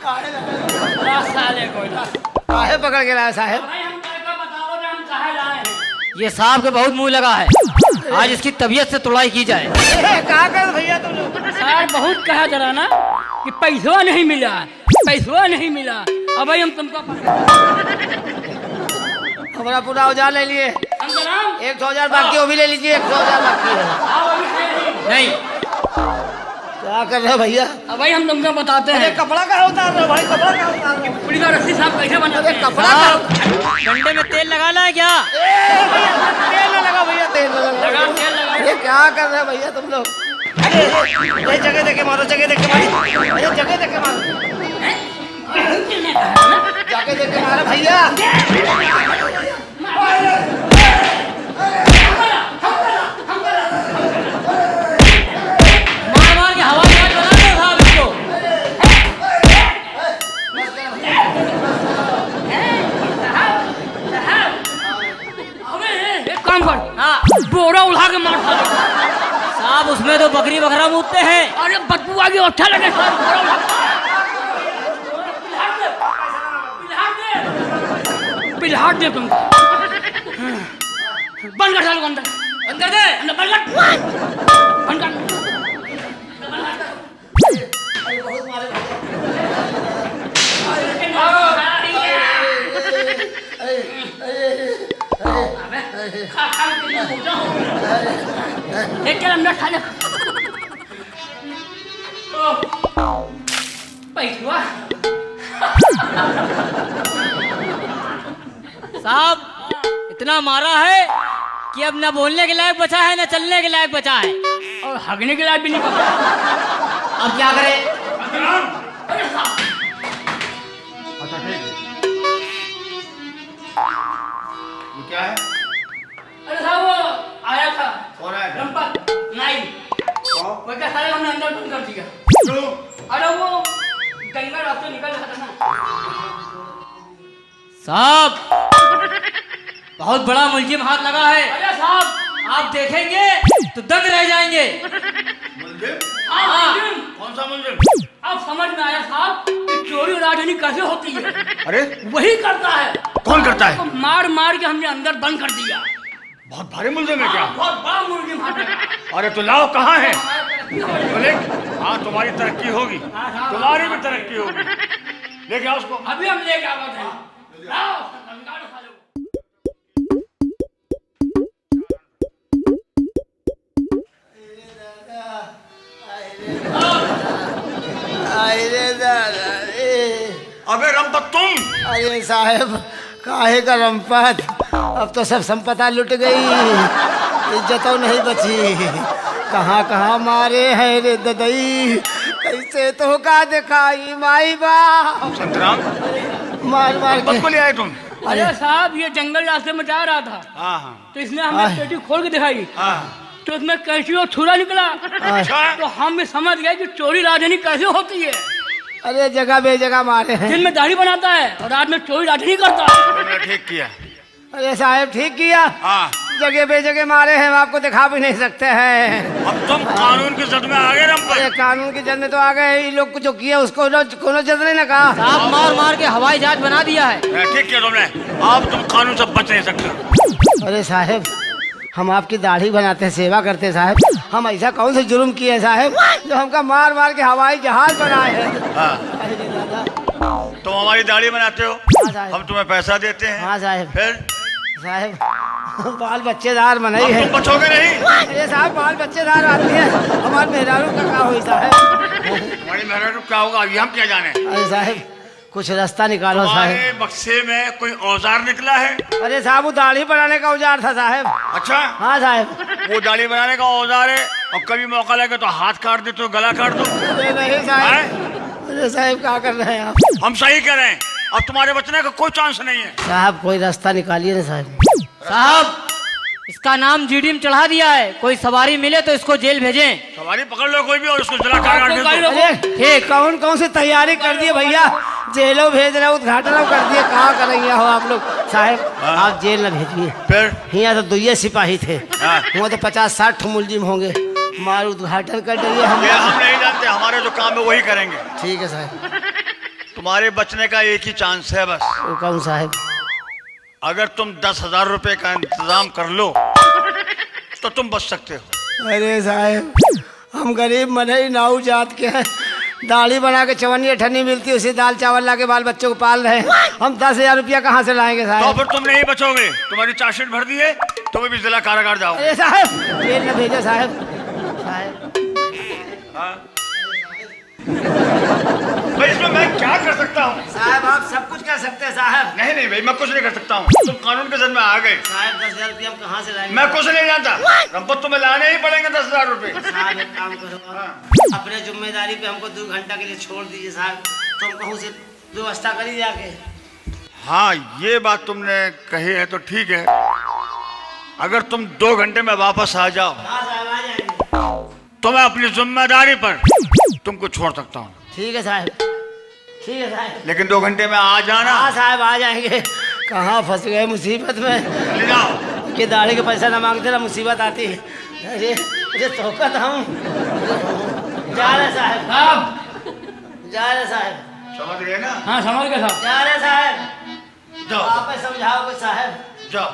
साले को काहे पकड़ के लाया साहब? भाई हम बताओ ना, हम कहाँ लाए हैं? ये साहब के बहुत मुंह लगा है, आज इसकी तबीयत से तुड़ाई की जाए। कहा कर भैया तुम लोग? सर बहुत कहा जरा ना कि पैसवा नहीं मिला, पैसवा नहीं मिला। अब भाई हम तुमको हमारा पूरा औजार ले लिए। हम जनाब 100,000 बाकी, वो भी ले लीजिए। 100,000 बाकी है। आओ अभी है नहीं। नहीं, क्या कर रहे हो भैया? अब भाई हम तुमको बताते अरे हैं कपड़ा कहाँ उतार रहे हो भाई? कपड़ा कहाँ उतार रहे हो? पुलिस का रस्सी साहब कैसे बनाते हैं। कपड़ा कहाँ? डंडे में तेल लगाना है क्या? तेल न लगा भैया, तेल न लगा। लगा तेल लगा। ये क्या कर रहे हो भैया तुम लोग? अरे जगह देके मारो, जगह देके मारो। अरे जगह देके मारो, जगह देके मारो भैया। मार मार के हवाई जहाज बना दो साहब इसको। एक काम कर, हाँ बोरा उठा के मार साले। साहब, उसमें तो बकरी बकरा मूतते हैं। अरे बदबू आ गई, अच्छा लगे सर। बोरा उठा पिलहाट दे तुमको। बंद कर सालों को, अंदर अंदर दे। अंदर बंद कर, बंद कर। एक के अंदर खा ले। पैसवा साहब, इतना मारा है कि अब न बोलने के लायक बचा है न चलने के लायक बचा है। और हगने के लायक भी नहीं पकड़ा। अब क्या करें? अरे साहब, अच्छा ठीक है। ये क्या है? अरे साहब वो आया था। कौन आया था? रंपत नहीं, कौन? वो क्या साले हमने अंदर बंद कर दिया। क्यों? अरे वो गंगा रास्ते निकल रहा था ना। साहब, बहुत बड़ा मुलजिम हाथ लगा है। अरे साहब, आप देखेंगे तो दंग रह जाएंगे। मुलजिम? हाँ, कौन सा मुलजिम? अब समझ में आया साहब कि चोरी और राजधानी कैसे होती है। अरे वही करता है। कौन करता है? तो मार मार के हमने अंदर बंद कर दिया। बहुत भारी मुलजिम है क्या? बहुत बड़ा मुर्गी हाथ लगा। अरे तो लाओ, कहाँ है? हमारा तरक्की हो रही है। बोले हाँ, तुम्हारी तरक्की होगी, हाँ, हाँ, तुम्हारी भी तरक्की होगी। लेके आओ उसको। अभी हम लेके आते हैं। लाओ, निकालो साले को। अरे दादा रे। अबे रंपत तुम! अरे साहब, काहे का रंपत? अब तो सब संपत्ति लुट गई, इज्जतों नहीं बची। कहाँ कहाँ मारे हैं रे ददई, कैसे तो का दिखाई माई बाप। संतराम, मार मार रंपत को के। ले आए तुम? अरे साहब, ये जंगल रास्ते में जा रहा था हाँ हाँ तो इसने हमें पेटी खोल के दिखाई, हाँ। तो उसमें कैंची और छुरा निकला। अच्छा, तो हम भी समझ गए कि चोरी राजधानी कैसे होती है। अरे जगह बेजगह मारे हैं। दिन में दाढ़ी बनाता है और रात में चोरी राजधानी करता है। तुमने ठीक किया। अरे साहब ठीक किया, हाँ, जगह बेजगह मारे हैं, हम आपको दिखा भी नहीं सकते हैं। अब तुम कानून की जद में आ गए अरे रंपत। कानून की जद में तो आ गए, ये लोग को जो किया उसको कोनो जद ने ना कहा। साहब, मार मार के हवाई जहाज बना दिया है। ठीक किया तुमने। अब तुम कानून से बच नहीं सकते। अरे साहब, हम आपकी दाढ़ी बनाते हैं, सेवा करते हैं साहब। हम ऐसा कौन से जुर्म किए हैं साहब जो हमका मार मार के हवाई जहाज बनाए हैं? हाँ, अरे दादा। तुम हमारी दाढ़ी बनाते हो, हाँ साहब। हम तुम्हें पैसा देते हैं। हाँ साहब। फिर साहब बाल बच्चेदार बनाई अब है। तुम बचोगे नहीं। अरे साहब बाल बच्चेदार आदमी है, हमारे मेहरारू का क्या हुई साहब? तुम्हारी मेहनत क्या होगा ये हम क्या जाने। अरे साहब कुछ रास्ता निकालो साहब। तुम्हारे बक्से में कोई औजार निकला है? अरे साहब वो दाढ़ी बनाने का औजार था साहब। अच्छा, हाँ साहब। वो दाढ़ी बनाने का औजार है और कभी मौका लगे तो हाथ काट दे तो गला काट दो। अरे नहीं साहब। अरे साहब क्या कर रहे हैं आप? हम सही कह रहे हैं, अब तुम्हारे बचने का कोई चांस नहीं है। साहब कोई रास्ता निकालिए ना साहब। साहब, इसका नाम जीडी में चढ़ा दिया है, कोई सवारी मिले तो इसको जेल भेजें। सवारी पकड़ लो कोई भी और उसको जला काट दे दो। अरे कौन कौन सी तैयारी कर दिए भैया, जेलों भेज रहे, उद्घाटन कर दिए, कहाँ करेंगे हो आप लोग साहब? हाँ। आप जेल न भेजिए। फिर यहाँ तो 2 सिपाही थे, हाँ। वहाँ तो 50-60 मुलजिम होंगे। मार उद्घाटन कर दिए हम। ये हम नहीं जानते, हमारे जो काम है वही करेंगे। ठीक है साहब। तुम्हारे बचने का एक ही चांस है बस। वो कौन सा है? अगर तुम 10,000 रुपए का इंतजाम कर लो तो तुम बच सकते हो। अरे साहब, हम गरीब मनई नाऊ जात के हैं, दाढ़ी बना के चवन्नी अठन्नी मिलती है, उसी दाल चावल ला के बाल बच्चों को पाल रहे हैं। हम 10,000 रुपया कहाँ से लाएंगे तो साहब? फिर तुम नहीं बचोगे, तुम्हारी चार्जशीट भर दी है, तुम्हें भी जिला कारागार जाओ। अरे साहब, जेल न भेजो साहब। साहब भाई इसमें मैं क्या कर सकता हूँ? साहब आप सब कुछ कर सकते हैं साहब। नहीं नहीं भाई, मैं कुछ नहीं कर सकता हूँ, तुम कानून के जद में आ गए। साहब 10,000 रुपया हम कहाँ से लाएंगे? मैं कुछ नहीं जानता, रंपत तुम्हें लाने ही पड़ेंगे 10,000 रुपए। साहब एक काम करो, अपने जिम्मेदारी पे हमको 2 घंटा के लिए छोड़ दीजिए साहब, तो हम कहूँ से व्यवस्था करी जाके। हाँ ये बात तुमने कही है तो ठीक है, अगर तुम 2 घंटे में वापस आ जाओ हाँ साहब आ जाएंगे। तो मैं अपनी जिम्मेदारी पर तुमको छोड़ सकता हूँ। ठीक है साहब, ठीक है साहब। लेकिन 2 घंटे में आ जाना। हाँ साहब आ जाएंगे। कहाँ फंस गए मुसीबत में, ले जाओ। कि दाढ़ी के पैसा ना मांगते ना मुसीबत आती है। अरे अरे तोकत हम जा रहे साहब, जा रहे साहब, समझ गए ना? हाँ समझ गए साहब। जा रहे साहब। जाओ आप समझाओगे साहब? जाओ।